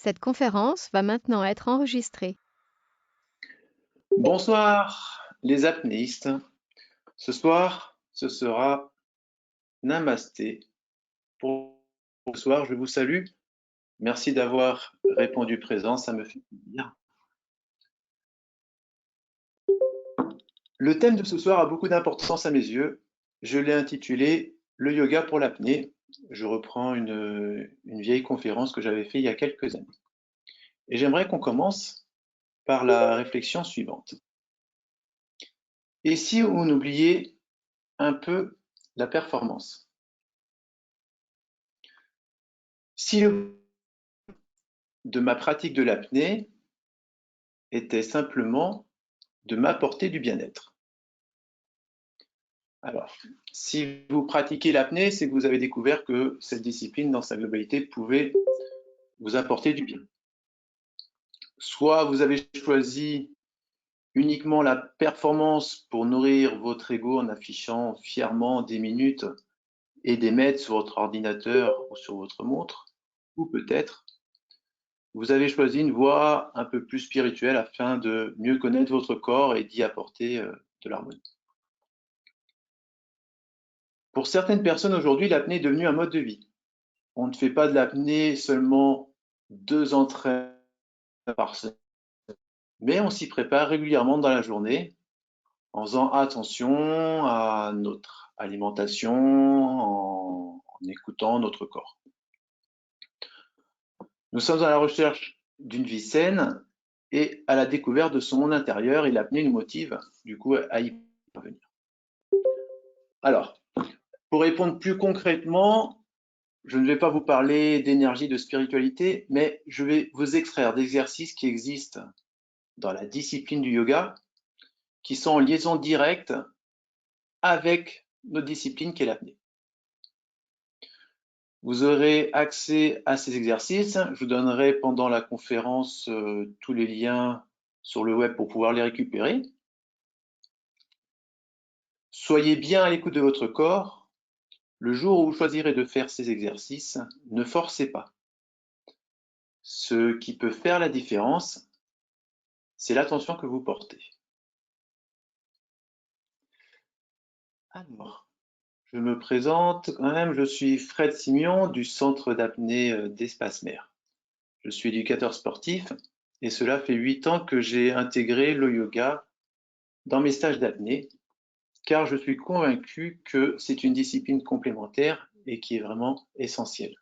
Cette conférence va maintenant être enregistrée. Bonsoir les apnéistes. Ce soir, ce sera Namasté. Pour ce soir, je vous salue. Merci d'avoir répondu présent, ça me fait plaisir. Le thème de ce soir a beaucoup d'importance à mes yeux. Je l'ai intitulé Le yoga pour l'apnée. Je reprends une vieille conférence que j'avais faite il y a quelques années. Et j'aimerais qu'on commence par la réflexion suivante. Et si on oubliait un peu la performance? Si le de ma pratique de l'apnée était simplement de m'apporter du bien-être. Alors, si vous pratiquez l'apnée, c'est que vous avez découvert que cette discipline, dans sa globalité, pouvait vous apporter du bien. Soit vous avez choisi uniquement la performance pour nourrir votre ego en affichant fièrement des minutes et des mètres sur votre ordinateur ou sur votre montre, ou peut-être vous avez choisi une voie un peu plus spirituelle afin de mieux connaître votre corps et d'y apporter de l'harmonie. Pour certaines personnes aujourd'hui, l'apnée est devenue un mode de vie. On ne fait pas de l'apnée seulement 2 entraînements par semaine, mais on s'y prépare régulièrement dans la journée en faisant attention à notre alimentation, en écoutant notre corps. Nous sommes à la recherche d'une vie saine et à la découverte de son monde intérieur, et l'apnée nous motive du coup à y parvenir. Alors, pour répondre plus concrètement, je ne vais pas vous parler d'énergie, de spiritualité, mais je vais vous extraire d'exercices qui existent dans la discipline du yoga, qui sont en liaison directe avec notre discipline qui est l'apnée. Vous aurez accès à ces exercices. Je vous donnerai pendant la conférence tous les liens sur le web pour pouvoir les récupérer. Soyez bien à l'écoute de votre corps. Le jour où vous choisirez de faire ces exercices, ne forcez pas. Ce qui peut faire la différence, c'est l'attention que vous portez. Alors, je me présente quand même, je suis Fred Simion du centre d'apnée d'Espace Mer. Je suis éducateur sportif et cela fait 8 ans que j'ai intégré le yoga dans mes stages d'apnée, car je suis convaincu que c'est une discipline complémentaire et qui est vraiment essentielle.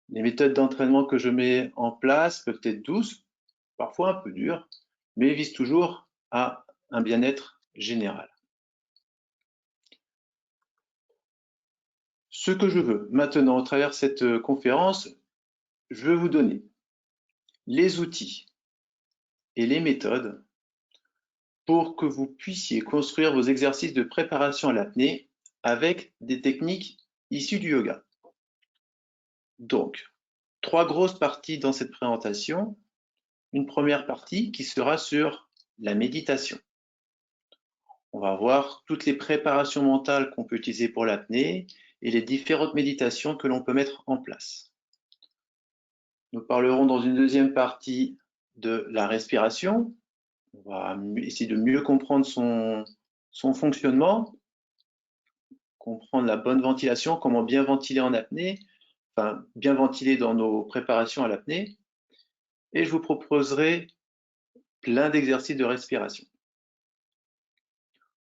Les méthodes d'entraînement que je mets en place peuvent être douces, parfois un peu dures, mais visent toujours à un bien-être général. Ce que je veux maintenant, au travers de cette conférence, je veux vous donner les outils et les méthodes pour que vous puissiez construire vos exercices de préparation à l'apnée avec des techniques issues du yoga. Donc, 3 grosses parties dans cette présentation. Une première partie qui sera sur la méditation. On va voir toutes les préparations mentales qu'on peut utiliser pour l'apnée et les différentes méditations que l'on peut mettre en place. Nous parlerons dans une deuxième partie de la respiration. On va essayer de mieux comprendre son fonctionnement, comprendre la bonne ventilation, comment bien ventiler en apnée, enfin bien ventiler dans nos préparations à l'apnée. Et je vous proposerai plein d'exercices de respiration.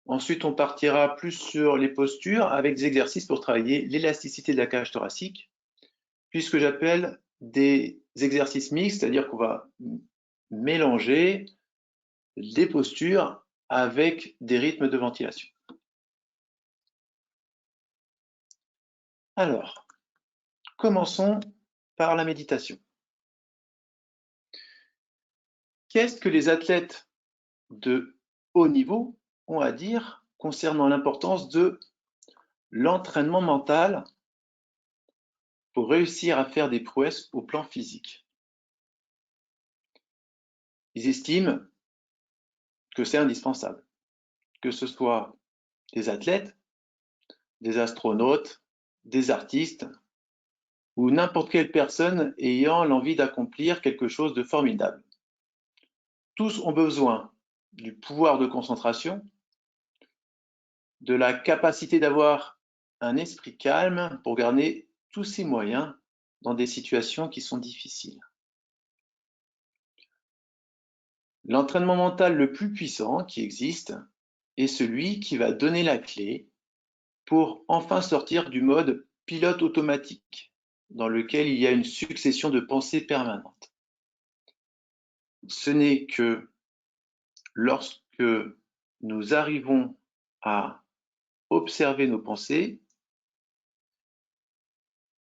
Ensuite, on partira plus sur les postures avec des exercices pour travailler l'élasticité de la cage thoracique, puisque j'appelle des exercices mixtes, c'est-à-dire qu'on va mélanger des postures avec des rythmes de ventilation. Alors, commençons par la méditation. Qu'est-ce que les athlètes de haut niveau ont à dire concernant l'importance de l'entraînement mental pour réussir à faire des prouesses au plan physique? Ils estiment que c'est indispensable, que ce soit des athlètes, des astronautes, des artistes, ou n'importe quelle personne ayant l'envie d'accomplir quelque chose de formidable. Tous ont besoin du pouvoir de concentration, de la capacité d'avoir un esprit calme pour garder tous ses moyens dans des situations qui sont difficiles. L'entraînement mental le plus puissant qui existe est celui qui va donner la clé pour enfin sortir du mode pilote automatique, dans lequel il y a une succession de pensées permanentes. Ce n'est que lorsque nous arrivons à observer nos pensées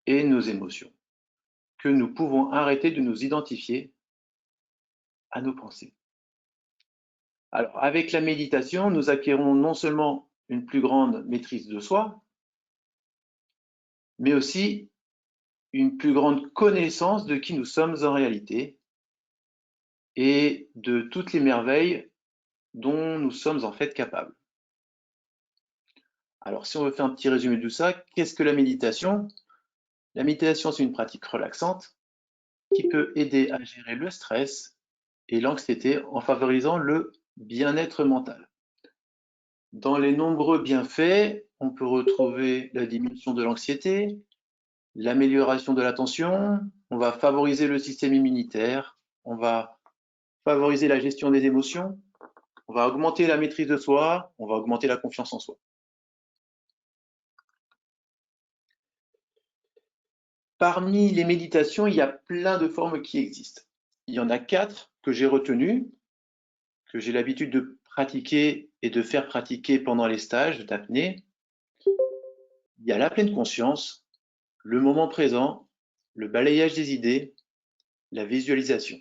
et nos émotions que nous pouvons arrêter de nous identifier à nos pensées. Alors, avec la méditation, nous acquérons non seulement une plus grande maîtrise de soi, mais aussi une plus grande connaissance de qui nous sommes en réalité et de toutes les merveilles dont nous sommes en fait capables. Alors, si on veut faire un petit résumé de tout ça, qu'est-ce que la méditation? La méditation, c'est une pratique relaxante qui peut aider à gérer le stress et l'anxiété en favorisant le bien-être mental. Dans les nombreux bienfaits, on peut retrouver la diminution de l'anxiété, l'amélioration de l'attention, on va favoriser le système immunitaire, on va favoriser la gestion des émotions, on va augmenter la maîtrise de soi, on va augmenter la confiance en soi. Parmi les méditations, il y a plein de formes qui existent. Il y en a 4 que j'ai retenues, que j'ai l'habitude de pratiquer et de faire pratiquer pendant les stages d'apnée. Il y a la pleine conscience, le moment présent, le balayage des idées, la visualisation.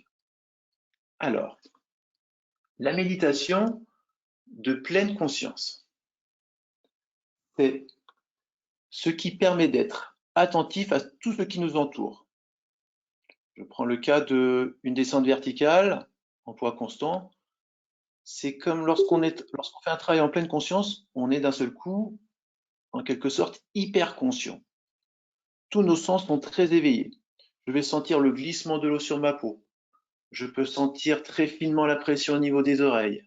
Alors, la méditation de pleine conscience, c'est ce qui permet d'être attentif à tout ce qui nous entoure. Je prends le cas d'une descente verticale en poids constant. C'est comme lorsqu'on fait un travail en pleine conscience, on est d'un seul coup, en quelque sorte, hyper conscient. Tous nos sens sont très éveillés. Je vais sentir le glissement de l'eau sur ma peau. Je peux sentir très finement la pression au niveau des oreilles.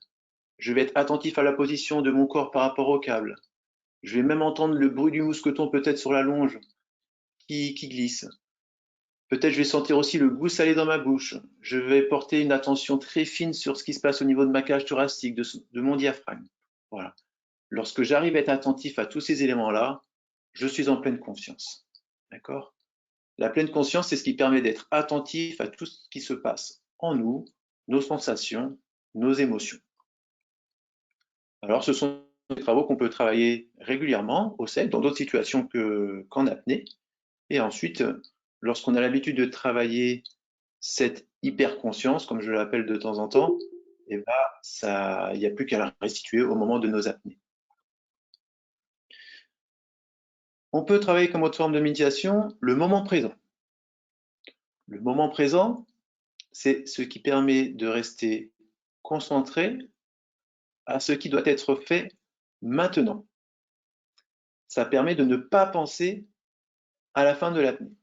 Je vais être attentif à la position de mon corps par rapport au câble. Je vais même entendre le bruit du mousqueton peut-être sur la longe qui glisse. Peut-être je vais sentir aussi le goût salé dans ma bouche. Je vais porter une attention très fine sur ce qui se passe au niveau de ma cage thoracique, de mon diaphragme. Voilà. Lorsque j'arrive à être attentif à tous ces éléments-là, je suis en pleine conscience. D'accord? La pleine conscience, c'est ce qui permet d'être attentif à tout ce qui se passe en nous, nos sensations, nos émotions. Alors, ce sont des travaux qu'on peut travailler régulièrement au sel, dans d'autres situations qu'en apnée. Et ensuite, lorsqu'on a l'habitude de travailler cette hyper-conscience, comme je l'appelle de temps en temps, et ben, il n'y a plus qu'à la restituer au moment de nos apnées. On peut travailler comme autre forme de méditation le moment présent. Le moment présent, c'est ce qui permet de rester concentré à ce qui doit être fait maintenant. Ça permet de ne pas penser à la fin de l'apnée.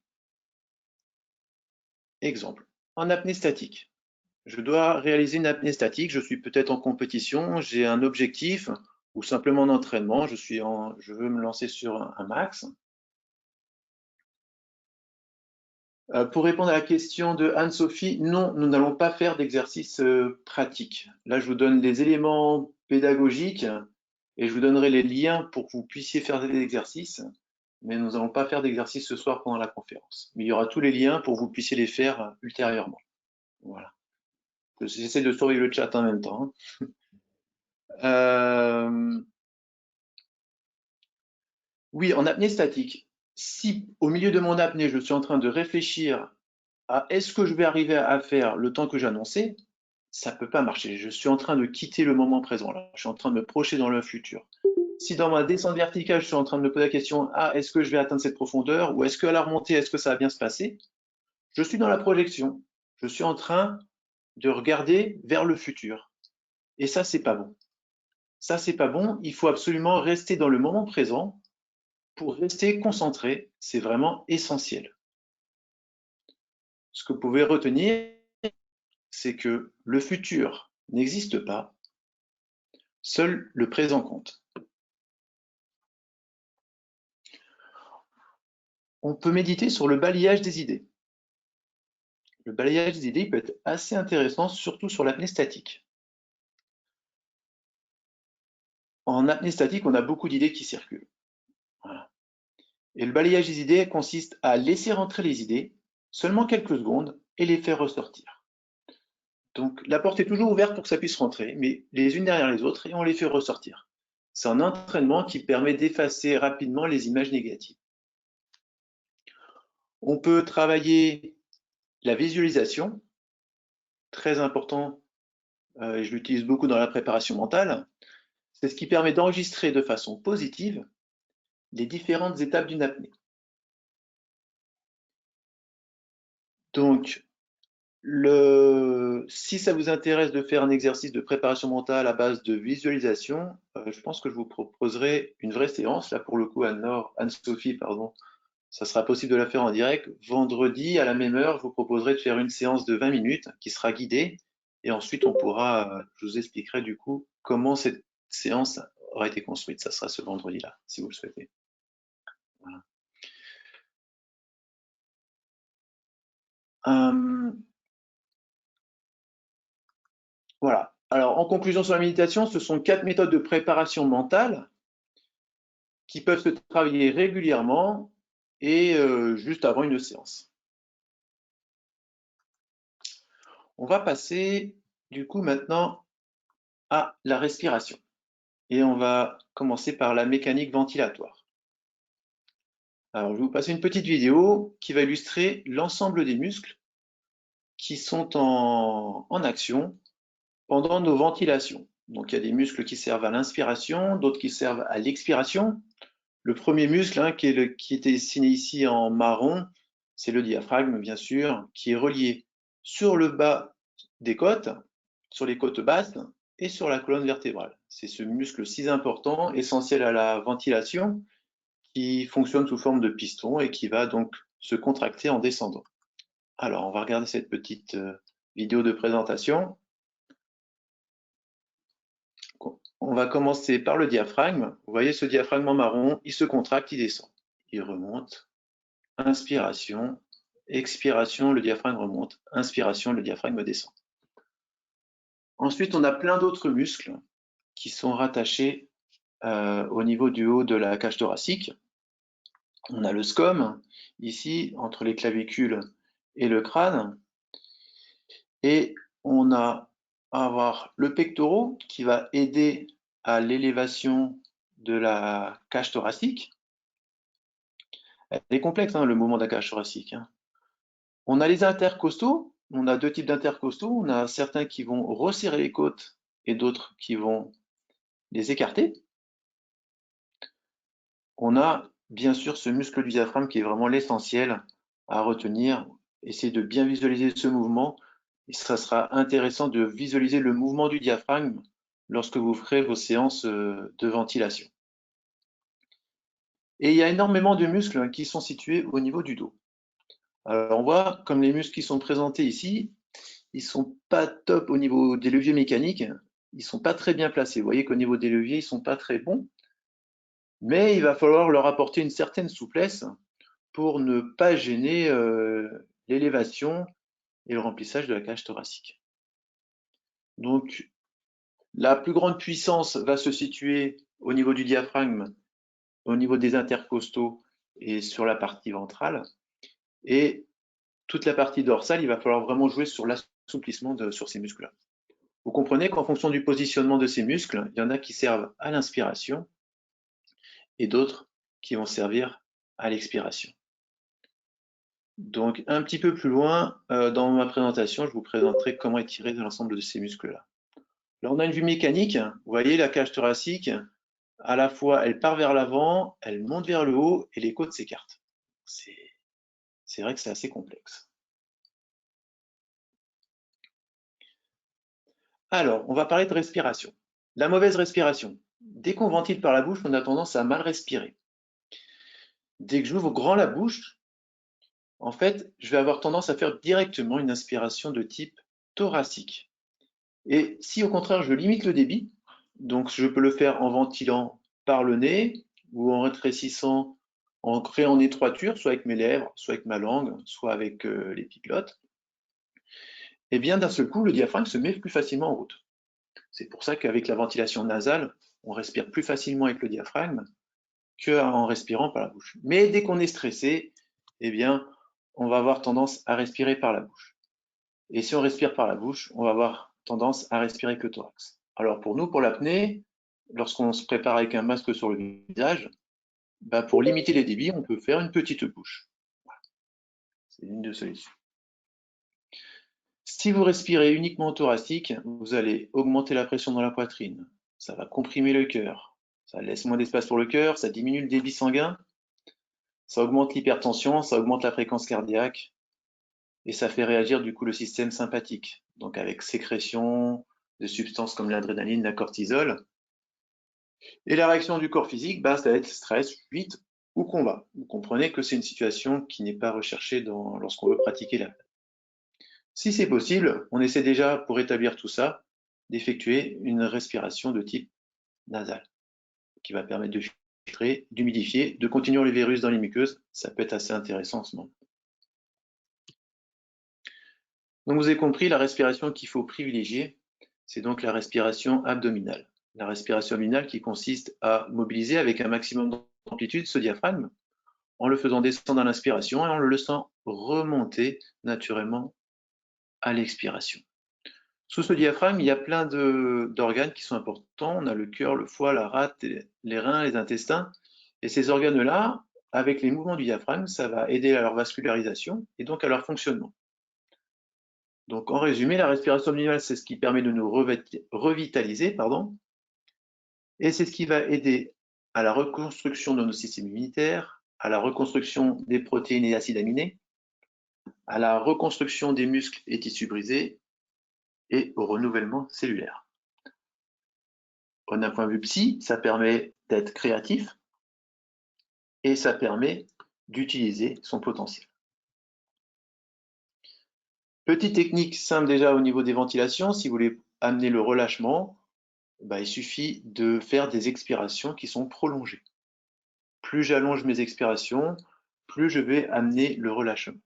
Exemple, en apnée statique. Je dois réaliser une apnée statique, je suis peut-être en compétition, j'ai un objectif ou simplement en entraînement, je veux me lancer sur un max. Pour répondre à la question de Anne-Sophie, non, nous n'allons pas faire d'exercice pratique. Là, je vous donne les éléments pédagogiques et je vous donnerai les liens pour que vous puissiez faire des exercices, mais nous n'allons pas faire d'exercice ce soir pendant la conférence. Mais il y aura tous les liens pour que vous puissiez les faire ultérieurement. Voilà. J'essaie de surveiller le chat en même temps. Oui, en apnée statique, si au milieu de mon apnée, je suis en train de réfléchir à est-ce que je vais arriver à faire le temps que j'ai annoncé, ça ne peut pas marcher. Je suis en train de quitter le moment présent là. Je suis en train de me projeter dans le futur. Si dans ma descente verticale, je suis en train de me poser la question, est-ce que je vais atteindre cette profondeur ou est-ce qu'à la remontée, est-ce que ça va bien se passer? Je suis dans la projection. Je suis en train de regarder vers le futur. Et ça, c'est pas bon. Ça, c'est pas bon. Il faut absolument rester dans le moment présent pour rester concentré. C'est vraiment essentiel. ce que vous pouvez retenir, c'est que le futur n'existe pas, seul le présent compte. On peut méditer sur le balayage des idées. Le balayage des idées peut être assez intéressant, surtout sur l'apnée statique. En apnée statique, on a beaucoup d'idées qui circulent. Voilà. Et le balayage des idées consiste à laisser rentrer les idées seulement quelques secondes et les faire ressortir. Donc la porte est toujours ouverte pour que ça puisse rentrer, mais les unes derrière les autres, et on les fait ressortir. C'est un entraînement qui permet d'effacer rapidement les images négatives. On peut travailler la visualisation, très important, et je l'utilise beaucoup dans la préparation mentale. C'est ce qui permet d'enregistrer de façon positive les différentes étapes d'une apnée. Donc, si ça vous intéresse de faire un exercice de préparation mentale à base de visualisation, je pense que je vous proposerai une vraie séance. Là, pour le coup, Anne-Sophie, pardon, ça sera possible de la faire en direct. Vendredi, à la même heure, je vous proposerai de faire une séance de 20 minutes qui sera guidée. Et ensuite, je vous expliquerai du coup comment cette séance aura été construite. Ça sera ce vendredi-là, si vous le souhaitez. Voilà. Voilà. Alors, en conclusion sur la méditation, ce sont 4 méthodes de préparation mentale qui peuvent se travailler régulièrement et juste avant une séance. On va passer du coup maintenant à la respiration. Et on va commencer par la mécanique ventilatoire. Alors, je vais vous passer une petite vidéo qui va illustrer l'ensemble des muscles qui sont en action pendant nos ventilations. Donc, il y a des muscles qui servent à l'inspiration, d'autres qui servent à l'expiration. Le premier muscle, qui est dessiné ici en marron, c'est le diaphragme, bien sûr, qui est relié sur le bas des côtes, sur les côtes basses et sur la colonne vertébrale. C'est ce muscle si important, essentiel à la ventilation, qui fonctionne sous forme de piston et qui va donc se contracter en descendant. Alors, on va regarder cette petite vidéo de présentation. On va commencer par le diaphragme. Vous voyez ce diaphragme en marron, il se contracte, il descend. Il remonte. Inspiration, expiration, le diaphragme remonte. Inspiration, le diaphragme descend. Ensuite, on a plein d'autres muscles qui sont rattachés au niveau du haut de la cage thoracique. On a le scom, ici, entre les clavicules et le crâne. Et on va avoir le pectoral qui va aider à l'élévation de la cage thoracique. Elle est complexe, le mouvement de la cage thoracique. On a les intercostaux. On a 2 types d'intercostaux. On a certains qui vont resserrer les côtes et d'autres qui vont les écarter. On a bien sûr ce muscle du diaphragme qui est vraiment l'essentiel à retenir. Essayez de bien visualiser ce mouvement. Et ça sera intéressant de visualiser le mouvement du diaphragme lorsque vous ferez vos séances de ventilation. Et il y a énormément de muscles qui sont situés au niveau du dos. Alors on voit, comme les muscles qui sont présentés ici, ils sont pas top au niveau des leviers mécaniques, ils sont pas très bien placés. Vous voyez qu'au niveau des leviers, ils sont pas très bons, mais il va falloir leur apporter une certaine souplesse pour ne pas gêner l'élévation et le remplissage de la cage thoracique. Donc, la plus grande puissance va se situer au niveau du diaphragme, au niveau des intercostaux et sur la partie ventrale. Et toute la partie dorsale, il va falloir vraiment jouer sur l'assouplissement sur ces muscles-là. Vous comprenez qu'en fonction du positionnement de ces muscles, il y en a qui servent à l'inspiration et d'autres qui vont servir à l'expiration. Donc, un petit peu plus loin, dans ma présentation, je vous présenterai comment étirer l'ensemble de ces muscles-là. Là, on a une vue mécanique. Vous voyez, la cage thoracique, à la fois, elle part vers l'avant, elle monte vers le haut et les côtes s'écartent. C'est vrai que c'est assez complexe. Alors, on va parler de respiration. La mauvaise respiration. Dès qu'on ventile par la bouche, on a tendance à mal respirer. Dès que j'ouvre grand la bouche, en fait, je vais avoir tendance à faire directement une inspiration de type thoracique. Et si au contraire je limite le débit, donc je peux le faire en ventilant par le nez ou en rétrécissant, en créant une étroiture, soit avec mes lèvres, soit avec ma langue, soit avec l'épiglotte, et bien d'un seul coup le diaphragme se met plus facilement en route. C'est pour ça qu'avec la ventilation nasale, on respire plus facilement avec le diaphragme qu'en respirant par la bouche. Mais dès qu'on est stressé, eh bien, on va avoir tendance à respirer par la bouche. Et si on respire par la bouche, on va avoir tendance à respirer avec le thorax. Alors pour nous, pour l'apnée, lorsqu'on se prépare avec un masque sur le visage, pour limiter les débits, on peut faire une petite bouche. C'est une des solutions. Si vous respirez uniquement thoracique, vous allez augmenter la pression dans la poitrine. Ça va comprimer le cœur. Ça laisse moins d'espace pour le cœur, ça diminue le débit sanguin, ça augmente l'hypertension, ça augmente la fréquence cardiaque et ça fait réagir du coup le système sympathique. Donc avec sécrétion de substances comme l'adrénaline, la cortisol. Et la réaction du corps physique, ça va être stress, fuite ou combat. Vous comprenez que c'est une situation qui n'est pas recherchée lorsqu'on veut pratiquer l'apnée. Si c'est possible, on essaie déjà, pour établir tout ça, d'effectuer une respiration de type nasal, qui va permettre de filtrer, d'humidifier, de continuer les virus dans les muqueuses. Ça peut être assez intéressant en ce moment. Donc vous avez compris, la respiration qu'il faut privilégier, c'est donc la respiration abdominale. La respiration abdominale qui consiste à mobiliser avec un maximum d'amplitude ce diaphragme, en le faisant descendre à l'inspiration et en le laissant remonter naturellement à l'expiration. Sous ce diaphragme, il y a plein d'organes qui sont importants. On a le cœur, le foie, la rate, les reins, les intestins. Et ces organes-là, avec les mouvements du diaphragme, ça va aider à leur vascularisation et donc à leur fonctionnement. Donc en résumé, la respiration abdominale, c'est ce qui permet de nous revitaliser, et c'est ce qui va aider à la reconstruction de nos systèmes immunitaires, à la reconstruction des protéines et acides aminés, à la reconstruction des muscles et tissus brisés, et au renouvellement cellulaire. D'un point de vue psy, ça permet d'être créatif et ça permet d'utiliser son potentiel. Petite technique simple déjà au niveau des ventilations, si vous voulez amener le relâchement, il suffit de faire des expirations qui sont prolongées. Plus j'allonge mes expirations, plus je vais amener le relâchement.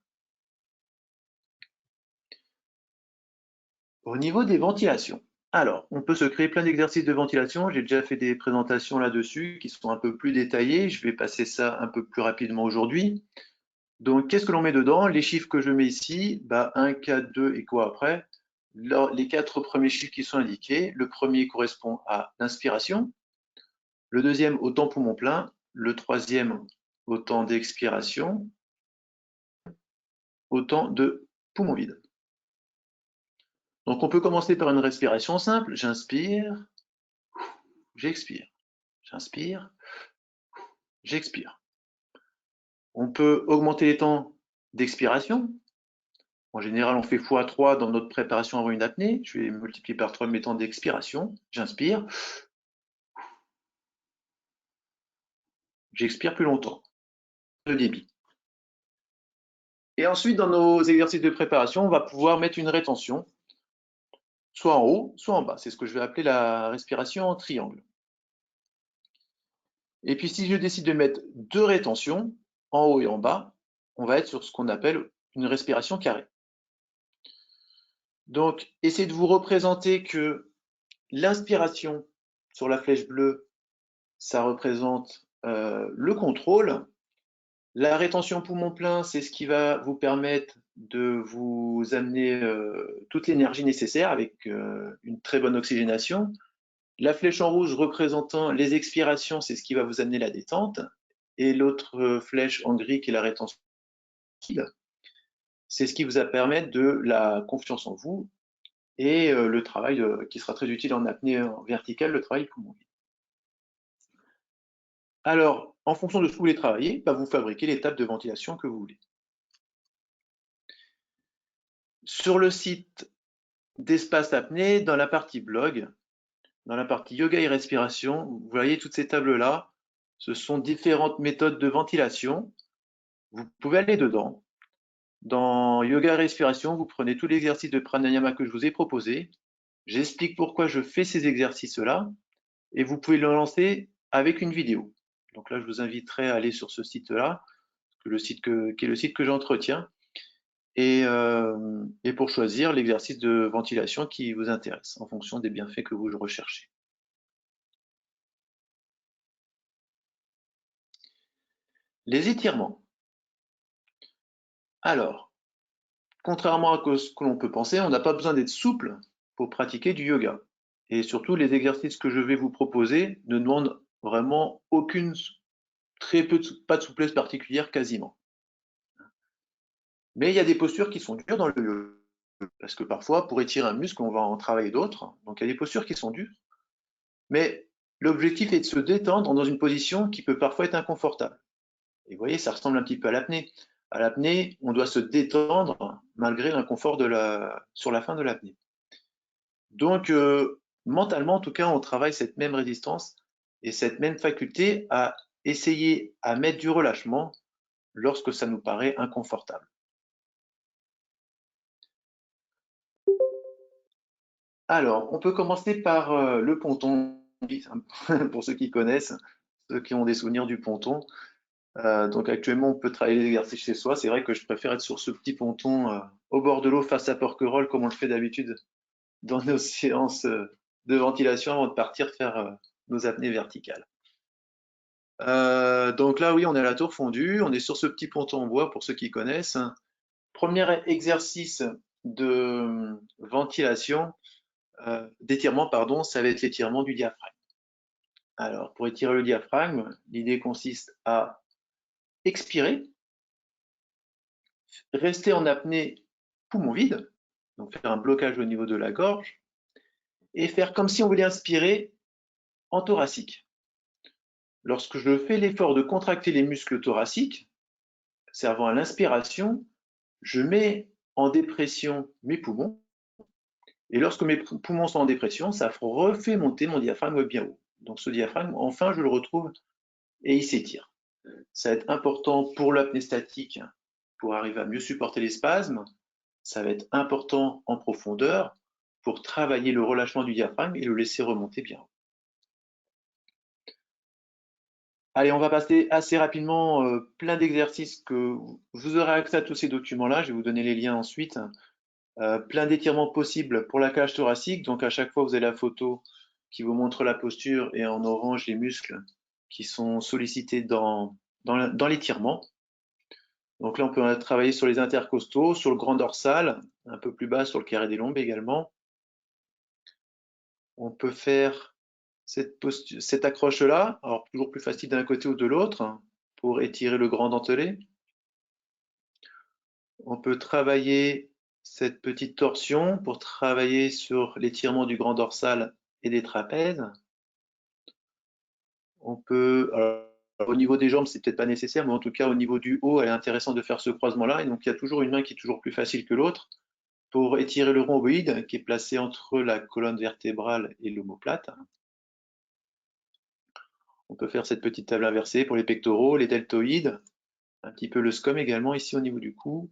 Au niveau des ventilations, alors, on peut se créer plein d'exercices de ventilation. J'ai déjà fait des présentations là-dessus qui sont un peu plus détaillées. Je vais passer ça un peu plus rapidement aujourd'hui. Donc, qu'est-ce que l'on met dedans? Les chiffres que je mets ici, 1, 4, 2 et quoi après? Les 4 premiers chiffres qui sont indiqués. Le premier correspond à l'inspiration, le deuxième au temps poumon plein, le troisième au temps d'expiration, au temps de poumon vide. Donc, on peut commencer par une respiration simple. J'inspire, j'expire. J'inspire, j'expire. On peut augmenter les temps d'expiration. En général, on fait x3 dans notre préparation avant une apnée. Je vais multiplier par 3 mes temps d'expiration. J'inspire. J'expire plus longtemps. Le débit. Et ensuite, dans nos exercices de préparation, on va pouvoir mettre une rétention, soit en haut, soit en bas. C'est ce que je vais appeler la respiration en triangle. Et puis, si je décide de mettre 2 rétentions, en haut et en bas, on va être sur ce qu'on appelle une respiration carrée. Donc, essayez de vous représenter que l'inspiration sur la flèche bleue, ça représente le contrôle. La rétention poumon plein, c'est ce qui va vous permettre de vous amener toute l'énergie nécessaire avec une très bonne oxygénation. La flèche en rouge représentant les expirations, c'est ce qui va vous amener la détente. Et l'autre flèche en gris qui est la rétention, c'est ce qui vous va permettre de la confiance en vous et le travail qui sera très utile en apnée verticale, le travail poumon. Alors, en fonction de ce que vous voulez travailler, vous fabriquez l'étape de ventilation que vous voulez. Sur le site d'Espace Apnée, dans la partie blog, dans la partie yoga et respiration, vous voyez toutes ces tables-là. Ce sont différentes méthodes de ventilation. Vous pouvez aller dedans. Dans Yoga Respiration, vous prenez tout l'exercice de pranayama que je vous ai proposé. J'explique pourquoi je fais ces exercices-là et vous pouvez le lancer avec une vidéo. Donc là, je vous inviterai à aller sur ce site-là, qui est le site que j'entretiens, et pour choisir l'exercice de ventilation qui vous intéresse en fonction des bienfaits que vous recherchez. Les étirements. Alors, contrairement à ce que l'on peut penser, on n'a pas besoin d'être souple pour pratiquer du yoga. Et surtout, les exercices que je vais vous proposer ne demandent vraiment pas de souplesse particulière quasiment. Mais il y a des postures qui sont dures dans le yoga, parce que parfois, pour étirer un muscle, on va en travailler d'autres. Donc il y a des postures qui sont dures. Mais l'objectif est de se détendre dans une position qui peut parfois être inconfortable. Et vous voyez, ça ressemble un petit peu à l'apnée. À l'apnée, on doit se détendre malgré l'inconfort sur la fin de l'apnée. Donc, mentalement, en tout cas, on travaille cette même résistance et cette même faculté à essayer à mettre du relâchement lorsque ça nous paraît inconfortable. Alors, on peut commencer par le ponton, pour ceux qui connaissent, ceux qui ont des souvenirs du ponton. Donc actuellement, on peut travailler les exercices chez soi. C'est vrai que je préfère être sur ce petit ponton au bord de l'eau face à Porquerolles, comme on le fait d'habitude dans nos séances de ventilation avant de partir faire nos apnées verticales. Donc là, oui, on est à la tour fondue. On est sur ce petit ponton en bois, pour ceux qui connaissent. Premier exercice de ventilation, d'étirement, pardon, ça va être l'étirement du diaphragme. Alors, pour étirer le diaphragme, l'idée consiste à expirer, rester en apnée poumon vide, donc faire un blocage au niveau de la gorge, et faire comme si on voulait inspirer en thoracique. Lorsque je fais l'effort de contracter les muscles thoraciques, servant à l'inspiration, je mets en dépression mes poumons, et lorsque mes poumons sont en dépression, ça refait monter mon diaphragme bien haut. Donc ce diaphragme, enfin, je le retrouve et il s'étire. Ça va être important pour l'apnée statique, pour arriver à mieux supporter les spasmes. Ça va être important en profondeur pour travailler le relâchement du diaphragme et le laisser remonter bien haut. Allez, on va passer assez rapidement plein d'exercices que vous aurez accès à tous ces documents-là. Je vais vous donner les liens ensuite. Plein d'étirements possibles pour la cage thoracique. Donc à chaque fois, vous avez la photo qui vous montre la posture et en orange les muscles qui sont sollicités dans l'étirement. Donc là, on peut travailler sur les intercostaux, sur le grand dorsal, un peu plus bas sur le carré des lombes également. On peut faire cette accroche-là, alors toujours plus facile d'un côté ou de l'autre, pour étirer le grand dentelé. On peut travailler cette petite torsion pour travailler sur l'étirement du grand dorsal et des trapèzes. On peut, alors, au niveau des jambes, c'est peut-être pas nécessaire, mais en tout cas au niveau du haut, elle est intéressant de faire ce croisement-là. Et donc il y a toujours une main qui est toujours plus facile que l'autre pour étirer le rhomboïde qui est placé entre la colonne vertébrale et l'omoplate. On peut faire cette petite table inversée pour les pectoraux, les deltoïdes, un petit peu le scom également ici au niveau du cou.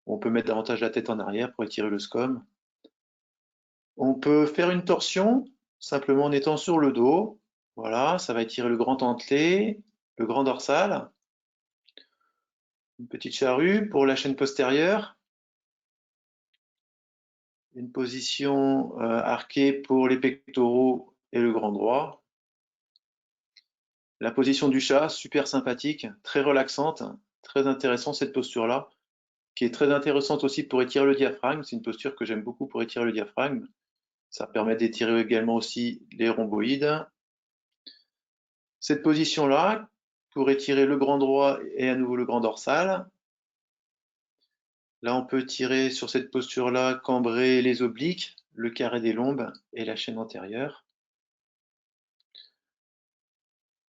On peut mettre davantage la tête en arrière pour étirer le scom. On peut faire une torsion simplement en étant sur le dos. Voilà, ça va étirer le grand dentelé, le grand dorsal. Une petite charrue pour la chaîne postérieure. Une position arquée pour les pectoraux et le grand droit. La position du chat, super sympathique, très relaxante, très intéressante cette posture-là, qui est très intéressante aussi pour étirer le diaphragme. C'est une posture que j'aime beaucoup pour étirer le diaphragme. Ça permet d'étirer également aussi les rhomboïdes. Cette position-là, pour étirer le grand droit et à nouveau le grand dorsal. Là, on peut tirer sur cette posture-là, cambrer les obliques, le carré des lombes et la chaîne antérieure.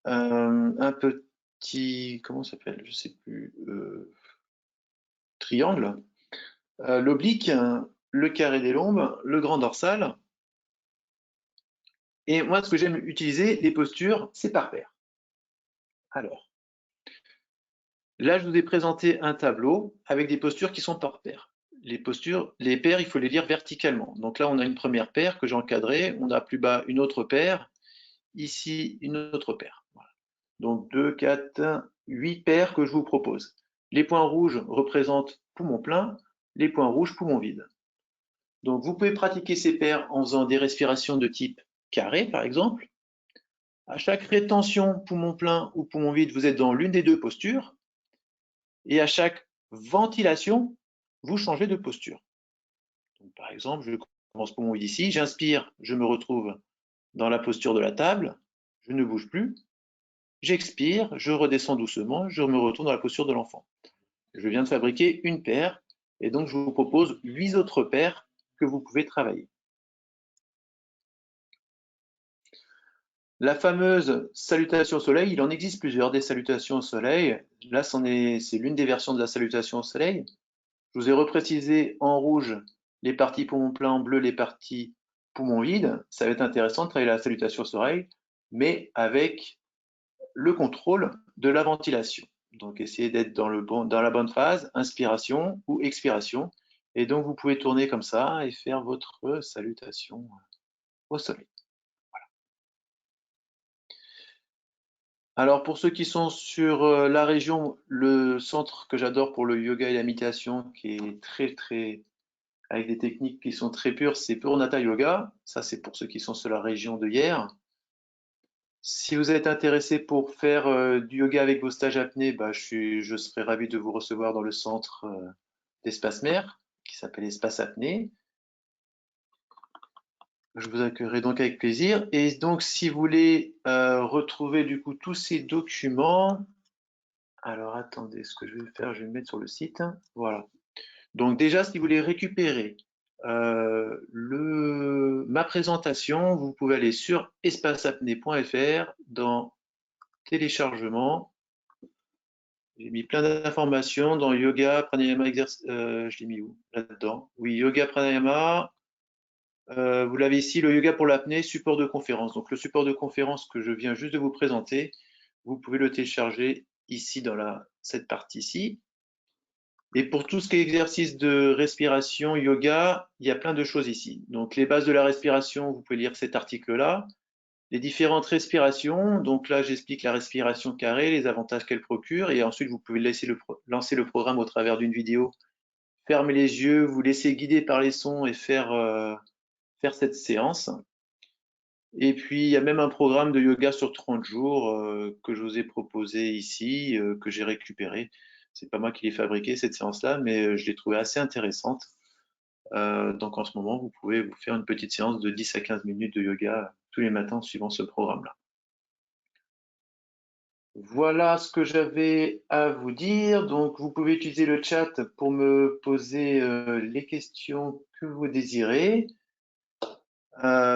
Un petit, comment ça s'appelle? Je sais plus. Triangle. L'oblique, le carré des lombes, le grand dorsal. Et moi, ce que j'aime utiliser, les postures, c'est par paire. Alors, Là, je vous ai présenté un tableau avec des postures qui sont par paires. Les postures, les paires, il faut les lire verticalement. Donc là, on a une première paire que j'ai encadrée, on a plus bas une autre paire, ici une autre paire. Voilà. Donc 2, 4, 8 paires que je vous propose. Les points rouges représentent poumon plein, les points rouges poumon vide. Donc vous pouvez pratiquer ces paires en faisant des respirations de type carré, par exemple. À chaque rétention poumon plein ou poumon vide, vous êtes dans l'une des deux postures. Et à chaque ventilation, vous changez de posture. Donc, par exemple, je commence poumon vide ici, j'inspire, je me retrouve dans la posture de la table, je ne bouge plus. J'expire, je redescends doucement, je me retourne dans la posture de l'enfant. Je viens de fabriquer une paire et donc je vous propose 8 autres paires que vous pouvez travailler. La fameuse salutation au soleil, il en existe plusieurs des salutations au soleil. Là, c'est l'une des versions de la salutation au soleil. Je vous ai reprécisé en rouge les parties poumon plein, en bleu les parties poumon vide. Ça va être intéressant de travailler la salutation au soleil, mais avec le contrôle de la ventilation. Donc, essayez d'être dans la bonne phase, inspiration ou expiration. Et donc, vous pouvez tourner comme ça et faire votre salutation au soleil. Alors, pour ceux qui sont sur la région, le centre que j'adore pour le yoga et la méditation, qui est très, avec des techniques qui sont très pures, c'est Purnata Yoga. Ça, c'est pour ceux qui sont sur la région de hier. Si vous êtes intéressé pour faire du yoga avec vos stages apnée, bah, je serais ravi de vous recevoir dans le centre d'Espace Mer, qui s'appelle Espace Apnée. Je vous accueillerai donc avec plaisir. Et donc, si vous voulez retrouver du coup tous ces documents, alors attendez, ce que je vais faire, je vais me mettre sur le site. Voilà. Donc déjà, si vous voulez récupérer ma présentation, vous pouvez aller sur espaceapnée.fr dans téléchargement. J'ai mis plein d'informations dans yoga, pranayama, exercice. Je l'ai mis où? Là-dedans. Oui, yoga, pranayama. Vous l'avez ici, le yoga pour l'apnée, support de conférence. Donc le support de conférence que je viens juste de vous présenter, vous pouvez le télécharger ici dans cette partie-ci. Et pour tout ce qui est exercice de respiration, yoga, il y a plein de choses ici. Donc les bases de la respiration, vous pouvez lire cet article-là. Les différentes respirations, donc là j'explique la respiration carrée, les avantages qu'elle procure, et ensuite vous pouvez lancer le programme au travers d'une vidéo. Fermez les yeux, vous laissez guider par les sons et faire cette séance. Et puis il y a même un programme de yoga sur 30 jours que je vous ai proposé ici, que j'ai récupéré. C'est pas moi qui l'ai fabriqué cette séance-là, mais je l'ai trouvé assez intéressante. Donc en ce moment, vous pouvez vous faire une petite séance de 10 à 15 minutes de yoga tous les matins suivant ce programme-là. Voilà ce que j'avais à vous dire. Donc vous pouvez utiliser le chat pour me poser les questions que vous désirez.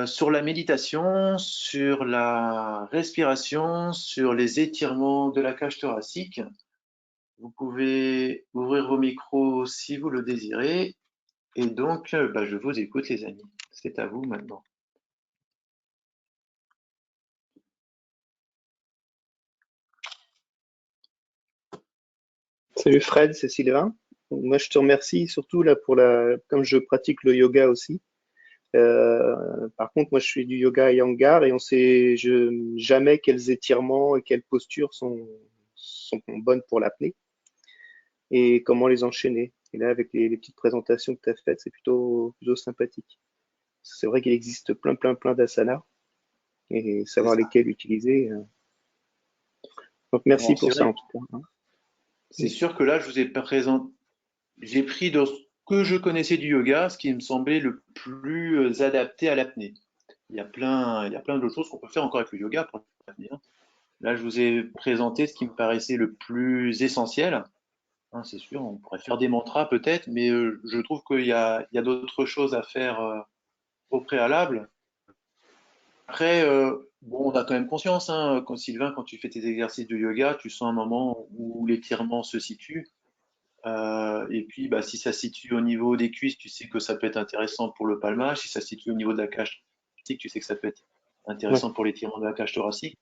Sur la méditation, sur la respiration, sur les étirements de la cage thoracique. Vous pouvez ouvrir vos micros si vous le désirez. Et donc, je vous écoute les amis. C'est à vous maintenant. Salut Fred, c'est Sylvain. Moi, je te remercie surtout là comme je pratique le yoga aussi. Par contre, moi, je fais du yoga Iyengar et on sait jamais quels étirements et quelles postures sont bonnes pour l'apnée et comment les enchaîner. Et là, avec les petites présentations que tu as faites, c'est plutôt sympathique. C'est vrai qu'il existe plein d'asanas et savoir lesquels utiliser. Donc, merci Bon, c'est pour ça vrai. en tout cas, hein. C'est sûr que là, je vous ai présenté, j'ai pris de ce que je connaissais du yoga, ce qui me semblait le plus adapté à l'apnée. Il y a plein d'autres choses qu'on peut faire encore avec le yoga pour l'apnée, hein. Là, je vous ai présenté ce qui me paraissait le plus essentiel. Hein, c'est sûr, on pourrait faire des mantras peut-être, mais je trouve qu'il y a d'autres choses à faire au préalable. Après, bon, on a quand même conscience, hein, Sylvain, quand tu fais tes exercices de yoga, tu sens un moment où l'étirement se situe. Et puis, si ça se situe au niveau des cuisses, tu sais que ça peut être intéressant pour le palmage. Si ça se situe au niveau de la cage thoracique, tu sais que ça peut être Ouais. intéressant pour l'étirement de la cage thoracique.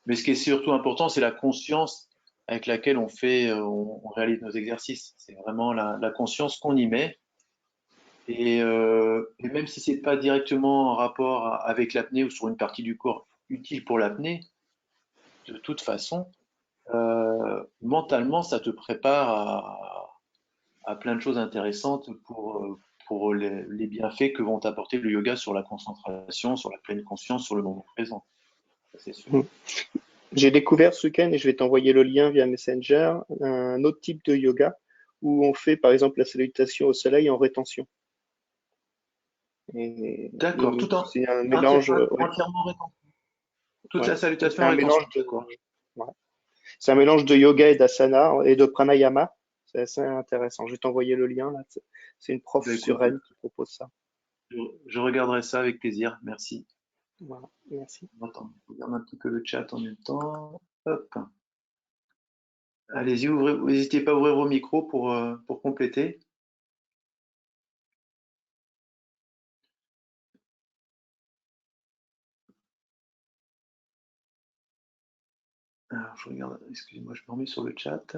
Mais ce qui est surtout important, c'est la conscience avec laquelle on réalise nos exercices. C'est vraiment la conscience qu'on y met. Et même si c'est pas directement en rapport avec l'apnée ou sur une partie du corps utile pour l'apnée, de toute façon, mentalement, ça te prépare à plein de choses intéressantes pour les bienfaits que vont apporter le yoga sur la concentration, sur la pleine conscience, sur le moment présent. Ça, c'est sûr. Mm. J'ai découvert ce week-end, et je vais t'envoyer le lien via Messenger, un autre type de yoga où on fait par exemple la salutation au soleil en rétention. D'accord, C'est un mélange, ouais, entièrement rétendu. Toute ouais. la Et c'est salutation en un rétention, mélange de, d'accord. ouais. C'est un mélange de yoga et d'asana et de pranayama. C'est assez intéressant. Je vais t'envoyer le lien là. C'est une prof Ben, sur écoute, Rennes qui propose ça. je regarderai ça avec plaisir, merci. Voilà, merci. Attends, je regarde un petit peu le chat en même temps. Hop. Allez-y, n'hésitez pas à ouvrir vos micros pour compléter. Alors, je regarde, excusez-moi, je me remets sur le chat.